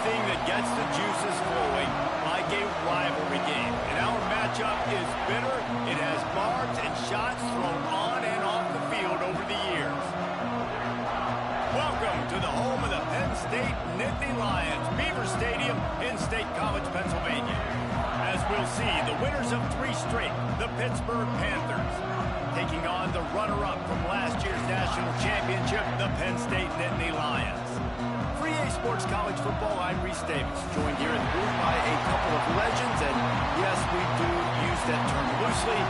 anything that gets the juices flowing, like a rivalry game. And our matchup is bitter. It has barbs and shots thrown on and off the field over the years. Welcome to the home of the Penn State Nittany Lions, Beaver Stadium in State College, Pennsylvania. As we'll see, the winners of 3 straight, the Pittsburgh Panthers, taking on the runner-up from last year's national championship, the Penn State Nittany Lions. For EA Sports College Football, I'm Reese Davis, joined here in the booth by a couple of legends, and yes, we do use that term loosely.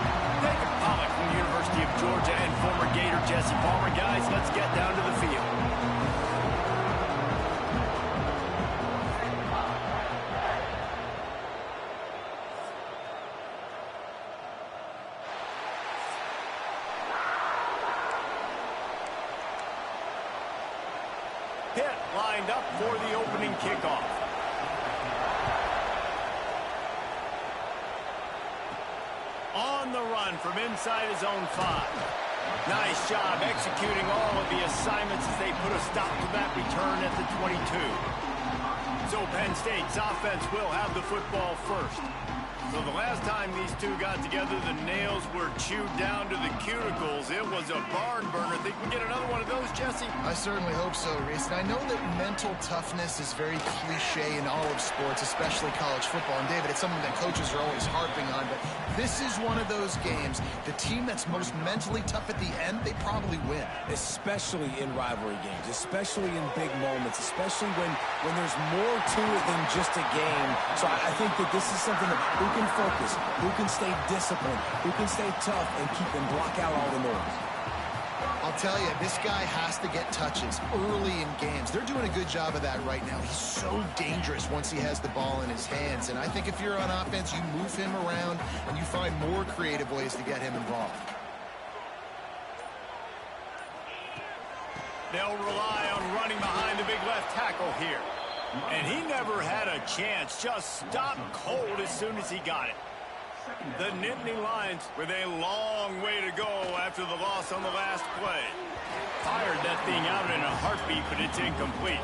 David Pollack from the University of Georgia and former Gator Jesse Palmer. Guys, let's get down to the field. Pitt lined up for the opening kickoff. On the run from inside his own 5. Nice job executing all of the assignments as they put a stop to that return at the 22. So Penn State's offense will have the football first. So the last time these two got together, the nails were chewed down to the cuticles. It was a barn burner. Think we get another one of those, Jesse? I certainly hope so, Reese. And I know that mental toughness is very cliche in all of sports, especially college football. And David, it's something that coaches are always harping on. But this is one of those games. The team that's most mentally tough at the end, they probably win. Especially in rivalry games, especially in big moments, especially when there's more to it than just a game. So I think that this is something that who can focus, who can stay disciplined, who can stay tough and keep and block out all the noise. I'll tell you, this guy has to get touches early in games. They're doing a good job of that right now. He's so dangerous once he has the ball in his hands. And I think if you're on offense, you move him around and you find more creative ways to get him involved. They'll rely on running behind the big left tackle here. And he never had a chance, just stopped cold as soon as he got it. The Nittany Lions with a long way to go after the loss on the last play. Fired that thing out in a heartbeat, but it's incomplete.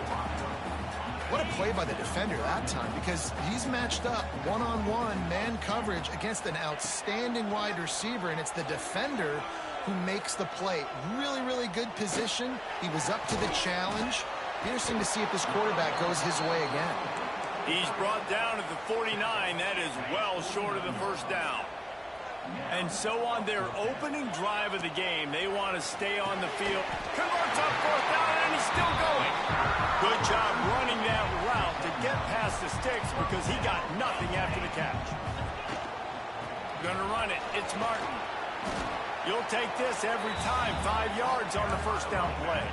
What a play by the defender that time, because he's matched up one-on-one man coverage against an outstanding wide receiver, and it's the defender who makes the play. Really, really good position. He was up to the challenge. Interesting to see if this quarterback goes his way again. He's brought down at the 49. That is well short of the first down. And so on their opening drive of the game, they want to stay on the field. Converts on 4th down, and he's still going. Good job running that route to get past the sticks because he got nothing after the catch. Gonna run it. It's Martin. You'll take this every time. 5 yards on the first down play.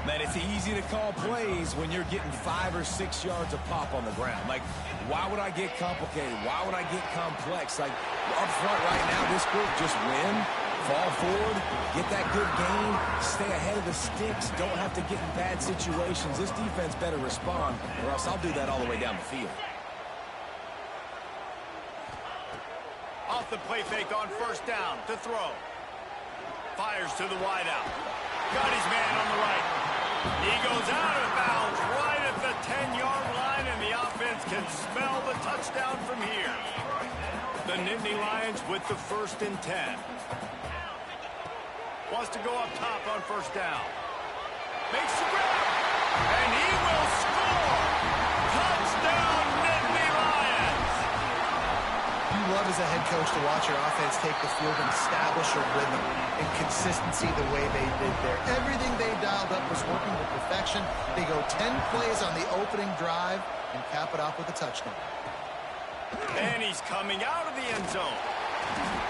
Man, it's easy to call plays when you're getting 5 or 6 yards of pop on the ground. Like, why would I get complicated? Why would I get complex? Like, up front right now, this group just win, fall forward, get that good gain, stay ahead of the sticks, don't have to get in bad situations. This defense better respond, or else I'll do that all the way down the field. Off the play fake on first down to throw. Fires to the wideout. Got his man on the right. He goes out of bounds right at the 10-yard line, and the offense can smell the touchdown from here. The Nittany Lions with the 1st and 10. Wants to go up top on first down. Makes the grab, and he will score. Touchdown, Nittany Lions. You love as a head coach to watch your offense take the field and establish a rhythm and consistency the way they did there. Everything they dialed up was working to perfection. They go 10 plays on the opening drive and cap it off with a touchdown. And he's coming out of the end zone.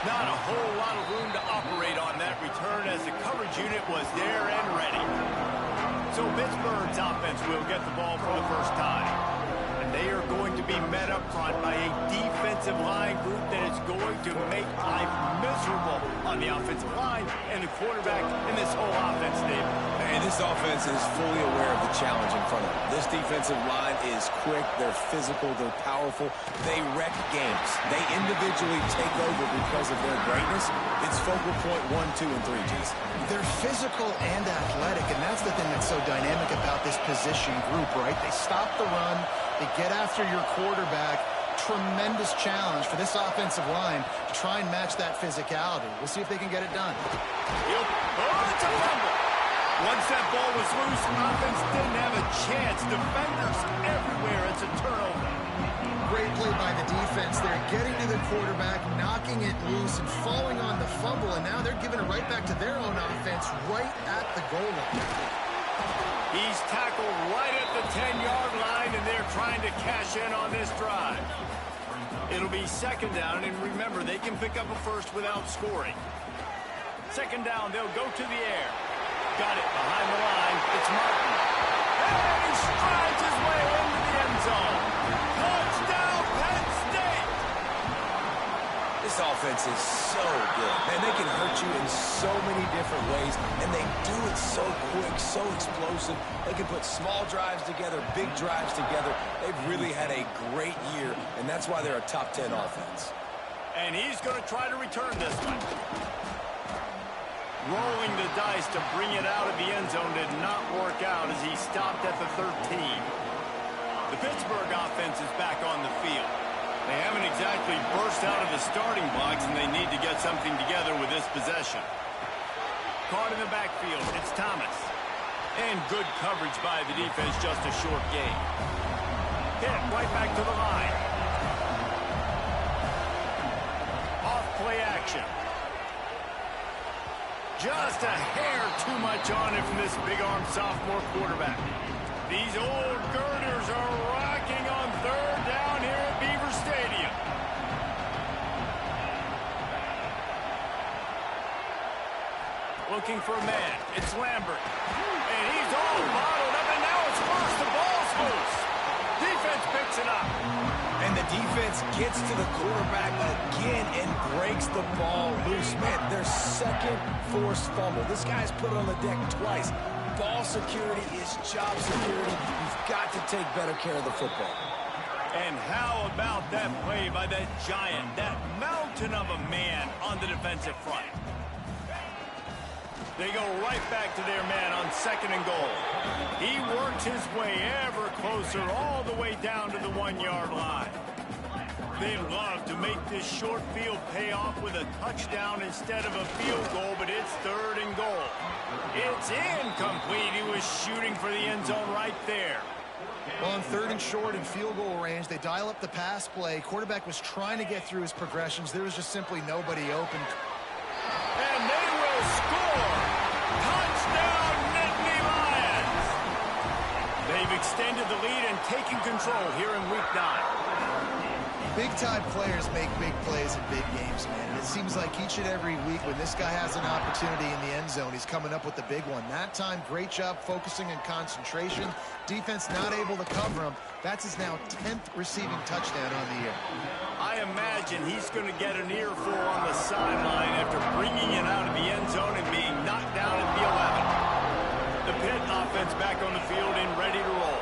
Not a whole lot of room to operate on that return as the coverage unit was there and ready. So Pittsburgh's offense will get the ball for the first time. And they are going to to be met up front by a defensive line group that is going to make life miserable on the offensive line and the quarterback in this whole offense, Dave. And this offense is fully aware of the challenge in front of them. This defensive line is quick, they're physical, they're powerful, they wreck games. They individually take over because of their greatness. It's focal point 1, 2, and 3, G's. They're physical and athletic, and that's the thing that's so dynamic about this position group, right? They stop the run, they get after your quarterback. Tremendous challenge for this offensive line to try and match that physicality. We'll see if they can get it done. Oh, it's a fumble. Once that ball was loose, offense didn't have a chance. Defenders everywhere. It's a turnover. Great play by the defense there, getting to the quarterback, knocking it loose, and falling on the fumble, and now they're giving it right back to their own offense right at the goal line. He's tackled right at the 10-yard line, and they're trying to cash in on this drive. It'll be second down, and remember, they can pick up a first without scoring. Second down, they'll go to the air. Got it behind the line. It's Martin. And he strides his way into the end zone. Touchdown, Penn State! This offense is so good. Man, they can hurt you in so many different ways, and they do it so quick, so explosive. They can put small drives together, big drives together. They've really had a great year, and that's why they're a top 10 offense. And he's going to try to return this one. Rolling the dice to bring it out of the end zone did not work out as he stopped at the 13. The Pittsburgh offense is back on the field. They haven't exactly burst out of the starting blocks, and they need to get something together with this possession. Caught in the backfield, it's Thomas. And good coverage by the defense, just a short gain. Hit right back to the line. Off play action. Just a hair too much on it from this big-armed sophomore quarterback. These old girders are rocking on third down here at Beaver Stadium. Looking for a man. It's Lambert. And he's all bottled up, and now it's first. The ball's loose. Defense picks it up. And the defense gets to the quarterback again and breaks the ball loose. Man, their second forced fumble. This guy's put it on the deck twice. Ball security is job security. You've got to take better care of the football. And how about that play by that giant, that mountain of a man on the defensive front? They go right back to their man on second and goal. He works his way ever closer all the way down to the 1-yard line. They'd love to make this short field pay off with a touchdown instead of a field goal, but it's third and goal. It's incomplete. He was shooting for the end zone right there. Well, on third and short and field goal range, they dial up the pass play. Quarterback was trying to get through his progressions. There was just simply nobody open. And they will score. Touchdown, Nittany Lions. They've extended the lead and taken control here in Week 9. Big-time players make big plays in big games, man. And it seems like each and every week when this guy has an opportunity in the end zone, he's coming up with the big one. That time, great job focusing and concentration. Defense not able to cover him. That's his now 10th receiving touchdown on the year. I imagine he's going to get an earful on the sideline after bringing it out of the end zone and being knocked down at the 11. The Pitt offense back on the field and ready to roll.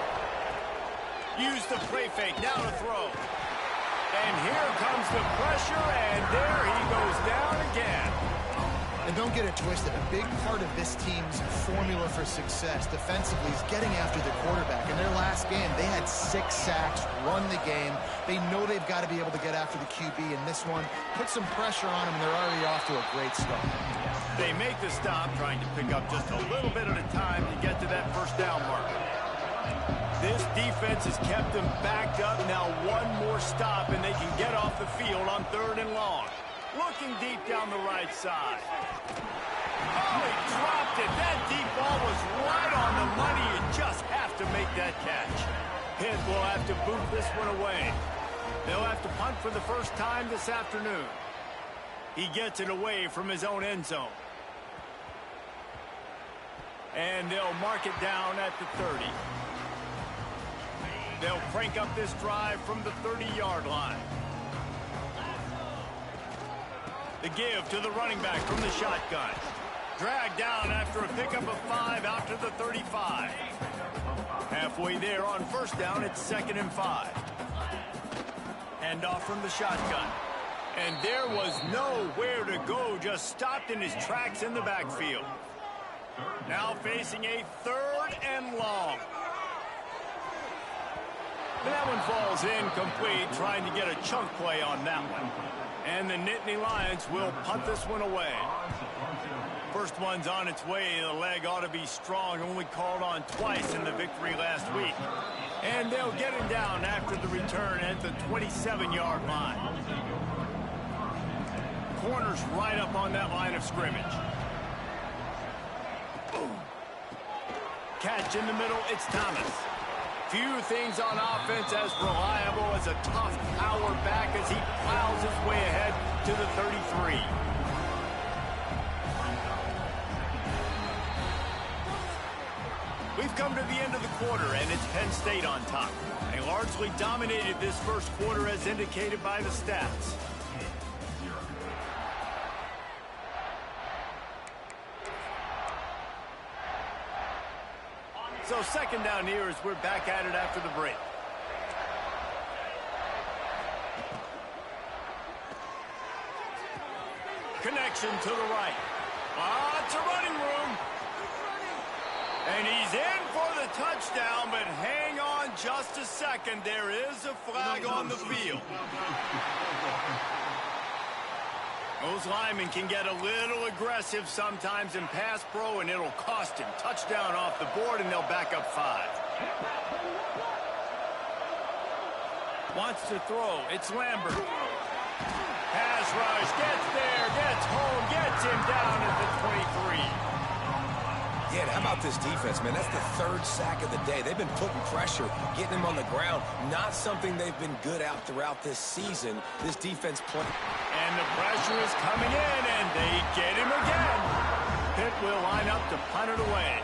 Use the play fake, now to throw. And here comes the pressure, and there he goes down again. And don't get it twisted. A big part of this team's formula for success defensively is getting after the quarterback. In their last game, they had 6 sacks, won the game. They know they've got to be able to get after the QB in this one. Put some pressure on them, and they're already off to a great start. They make the stop, trying to pick up just a little bit at a time to get to that first down marker. This defense has kept them backed up. Now one more stop, and they can get off the field on third and long. Looking deep down the right side. Oh, he dropped it. That deep ball was right on the money. You just have to make that catch. Pitt will have to boot this one away. They'll have to punt for the first time this afternoon. He gets it away from his own end zone. And they'll mark it down at the 30. They'll crank up this drive from the 30-yard line. The give to the running back from the shotgun. Dragged down after a pickup of 5 out to the 35. Halfway there on first down, it's 2nd and 5. Hand off from the shotgun. And there was nowhere to go, just stopped in his tracks in the backfield. Now facing a 3rd and long. That one falls incomplete, trying to get a chunk play on that one. And the Nittany Lions will punt this one away. First one's on its way. The leg ought to be strong. Only called on twice in the victory last week. And they'll get him down after the return at the 27-yard line. Corner's right up on that line of scrimmage. Boom. Catch in the middle, it's Thomas. Few things on offense as reliable as a tough power back as he plows his way ahead to the 33. We've come to the end of the quarter, and it's Penn State on top. They largely dominated this first quarter as indicated by the stats. So 2nd down here as we're back at it after the break. Connection to the right. Lots of running room. And he's in for the touchdown, but hang on just a second. There is a flag on the field. Those linemen can get a little aggressive sometimes in pass pro, and it'll cost him. Touchdown off the board, and they'll back up 5. Wants to throw. It's Lambert. Pass rush. Gets there. Gets home. Gets him down at the 23. Yeah, how about this defense, man? That's the 3rd sack of the day. They've been putting pressure, getting him on the ground. Not something they've been good at throughout this season. This defense play. And the pressure is coming in, and they get him again. Pitt will line up to punt it away.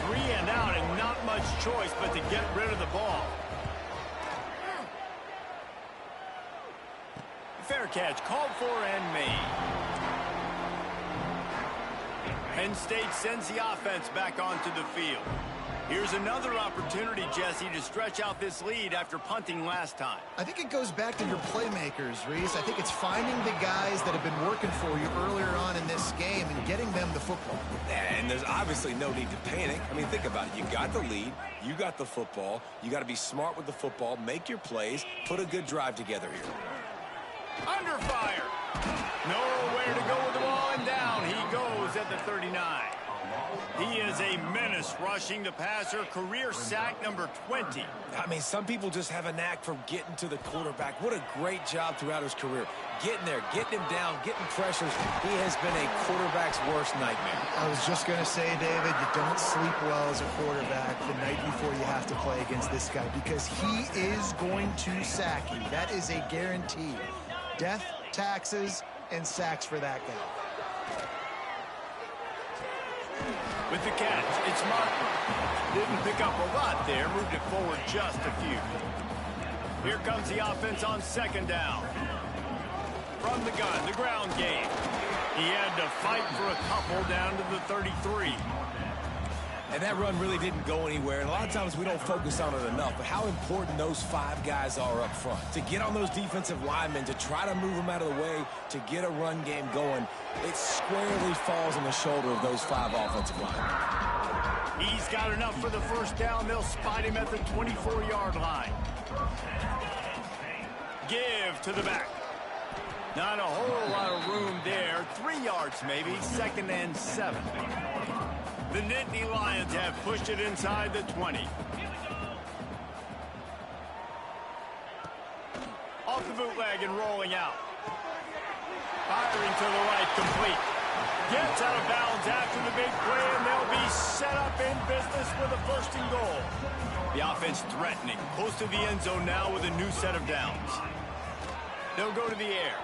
3 and out, and not much choice but to get rid of the ball. Fair catch called for and made. Penn State sends the offense back onto the field. Here's another opportunity, Jesse, to stretch out this lead after punting last time. I think it goes back to your playmakers, Reese. I think it's finding the guys that have been working for you earlier on in this game and getting them the football. And there's obviously no need to panic. I mean, think about it. You got the lead. You got the football. You got to be smart with the football. Make your plays. Put a good drive together here. Under fire. Nowhere to go with the ball, and down he goes at the 39. He is a menace rushing the passer. Career sack number 20. I mean, some people just have a knack for getting to the quarterback. What a great job throughout his career. Getting there, getting him down, getting pressures. He has been a quarterback's worst nightmare. I was just going to say, David, you don't sleep well as a quarterback the night before you have to play against this guy because he is going to sack you. That is a guarantee. Death, taxes, and sacks for that guy. With the catch, it's Martin. Didn't pick up a lot there, moved it forward just a few. Here comes the offense on 2nd down. From the gun, the ground game. He had to fight for a couple down to the 33. And that run really didn't go anywhere. And a lot of times we don't focus on it enough. But how important those 5 guys are up front. To get on those defensive linemen, to try to move them out of the way, to get a run game going, it squarely falls on the shoulder of those 5 offensive linemen. He's got enough for the first down. They'll spot him at the 24-yard line. Give to the back. Not a whole lot of room there. 3 yards maybe. 2nd and 7. The Nittany Lions have pushed it inside the 20. Off the bootleg and rolling out. Firing to the right, complete. Gets out of bounds after the big play, and they'll be set up in business with a 1st and goal. The offense threatening. Close to the end zone now with a new set of downs. They'll go to the air.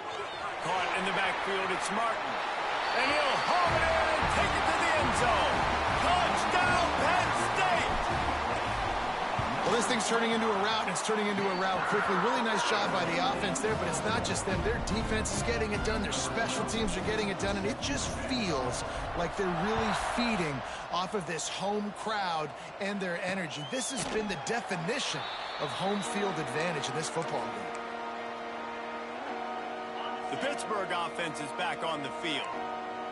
Caught in the backfield, it's Martin. And he'll haul it in and take it to the end zone. Touchdown, Penn State! Well, this thing's turning into a rout, and it's turning into a rout quickly. Really nice job by the offense there, but it's not just them. Their defense is getting it done. Their special teams are getting it done, and it just feels like they're really feeding off of this home crowd and their energy. This has been the definition of home field advantage in this football game. The Pittsburgh offense is back on the field.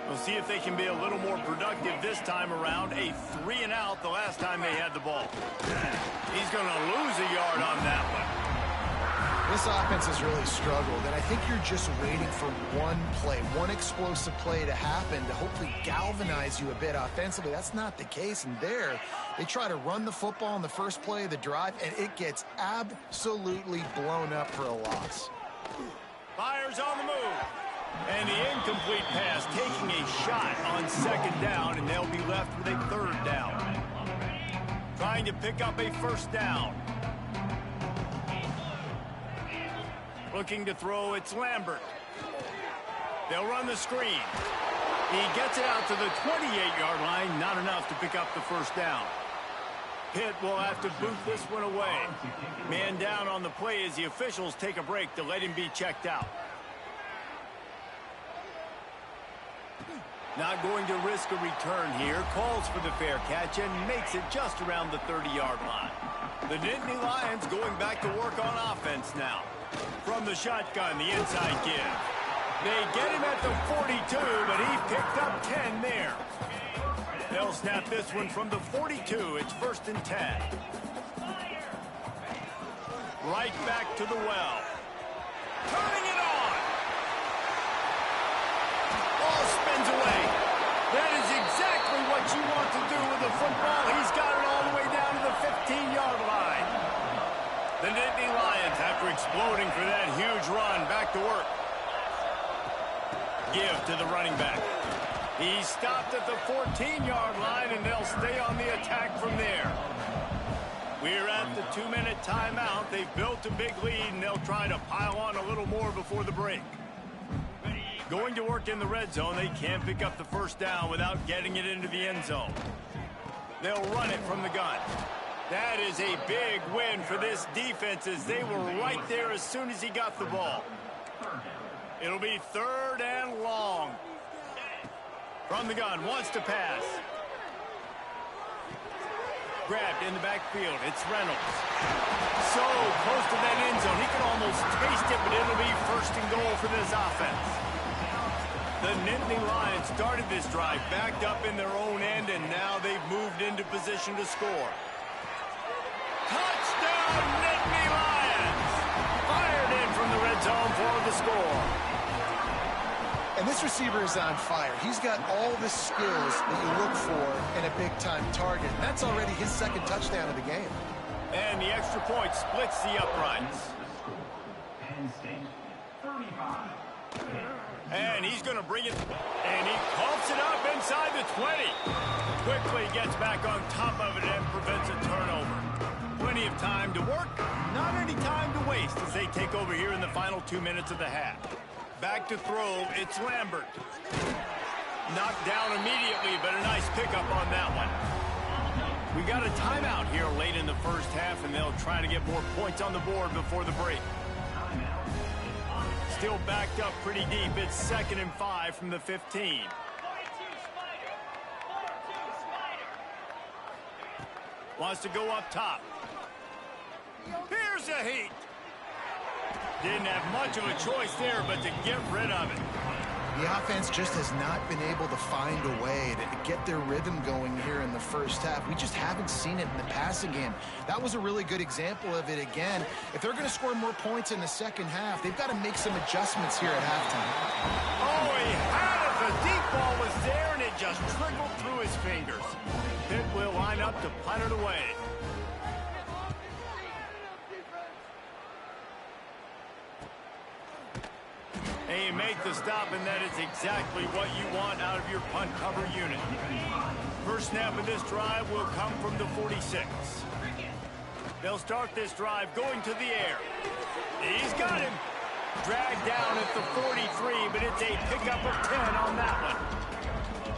We'll see if they can be a little more productive this time around. A 3-and-out the last time they had the ball. He's going to lose a yard on that one. This offense has really struggled, and I think you're just waiting for one play, one explosive play to happen to hopefully galvanize you a bit offensively. That's not the case, and there they try to run the football in the first play of the drive, and it gets absolutely blown up for a loss. Fires on the move. And the incomplete pass taking a shot on second down, and they'll be left with a third down. Trying to pick up a first down. Looking to throw, it's Lambert. They'll run the screen. He gets it out to the 28-yard line, not enough to pick up the first down. Pitt will have to boot this one away. Man down on the play as the officials take a break to let him be checked out. Not going to risk a return here. Calls for the fair catch and makes it just around the 30-yard line. The Nittany Lions going back to work on offense now. From the shotgun, the inside give. They get him at the 42, but he picked up 10 there. They'll snap this one from the 42. It's 1st and 10. Right back to the well. Turning it on. Ball spins away. That is exactly what you want to do with the football. He's got it all the way down to the 15-yard line. The Nittany Lions, after exploding for that huge run, back to work. Give to the running back. He stopped at the 14-yard line, and they'll stay on the attack from there. We're at the 2-minute timeout. They've built a big lead, and they'll try to pile on a little more before the break. Going to work in the red zone. They can't pick up the first down without getting it into the end zone. They'll run it from the gun. That is a big win for this defense as they were right there as soon as he got the ball. It'll be 3rd and long. From the gun, wants to pass. Grabbed in the backfield. It's Reynolds. So close to that end zone. He can almost taste it, but it'll be 1st and goal for this offense. The Nittany Lions started this drive backed up in their own end, and now they've moved into position to score. Touchdown, Nittany Lions! Fired in from the red zone for the score. And this receiver is on fire. He's got all the skills that you look for in a big-time target. And that's already his 2nd touchdown of the game. And the extra point splits the uprights. And he's going to bring it. And he coughs it up inside the 20. Quickly gets back on top of it and prevents a turnover. Plenty of time to work. Not any time to waste as they take over here in the final 2 minutes of the half. Back to throw, it's Lambert. Knocked down immediately, but a nice pickup on that one. We got a timeout here late in the first half, and they'll try to get more points on the board before the break. Still backed up pretty deep. It's 2nd and 5 from the 15. Wants to go up top. Here's a heat. Didn't have much of a choice there, but to get rid of it. The offense just has not been able to find a way to get their rhythm going here in the first half. We just haven't seen it in the passing game. That was a really good example of it again. If they're going to score more points in the second half, they've got to make some adjustments here at halftime. Oh, he had it. The deep ball was there, and it just trickled through his fingers. Pitt will line up to punt it away. And you make the stop, and that is exactly what you want out of your punt cover unit. First snap of this drive will come from the 46. They'll start this drive going to the air. He's got him. Dragged down at the 43, but it's a pickup of 10 on that one.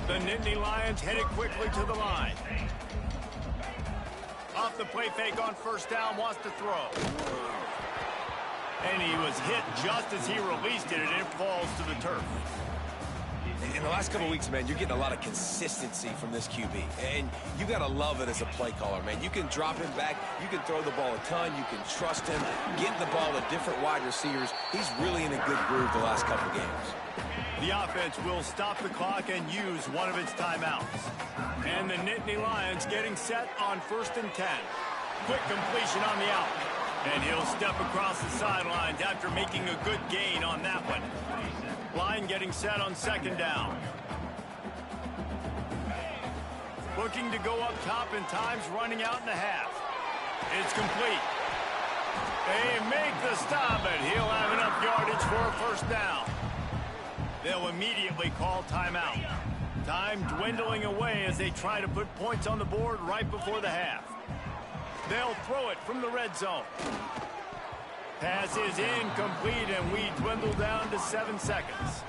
The Nittany Lions headed quickly to the line. Off the play fake on first down, wants to throw. And he was hit just as he released it, and it falls to the turf. In the last couple of weeks, man, you're getting a lot of consistency from this QB. And you got to love it as a play caller, man. You can drop him back. You can throw the ball a ton. You can trust him. Getting the ball to different wide receivers. He's really in a good groove the last couple of games. The offense will stop the clock and use one of its timeouts. And the Nittany Lions getting set on 1st and 10. Quick completion on the out. And he'll step across the sidelines after making a good gain on that one. Line getting set on 2nd down. Looking to go up top, and time's running out in the half. It's complete. They make the stop, and he'll have enough yardage for a 1st down. They'll immediately call timeout. Time dwindling away as they try to put points on the board right before the half. They'll throw it from the red zone. Pass is incomplete, and we dwindle down to 7 seconds.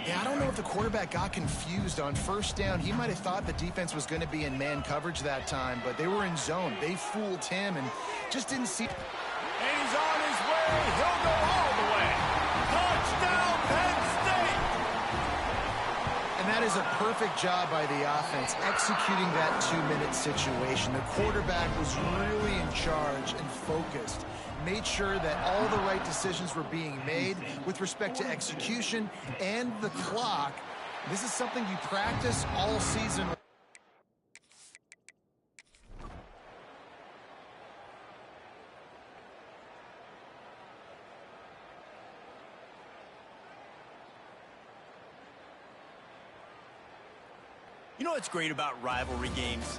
Yeah, I don't know if the quarterback got confused on 1st down. He might have thought the defense was going to be in man coverage that time, but they were in zone. They fooled him and just didn't see. And he's on his way. He'll go all the way. Touchdown, Penn State! And that is a perfect job by the offense, executing that 2-minute situation. The quarterback was really in charge and focused. Made sure that all the right decisions were being made with respect to execution and the clock. This is something you practice all season. You know what's great about rivalry games?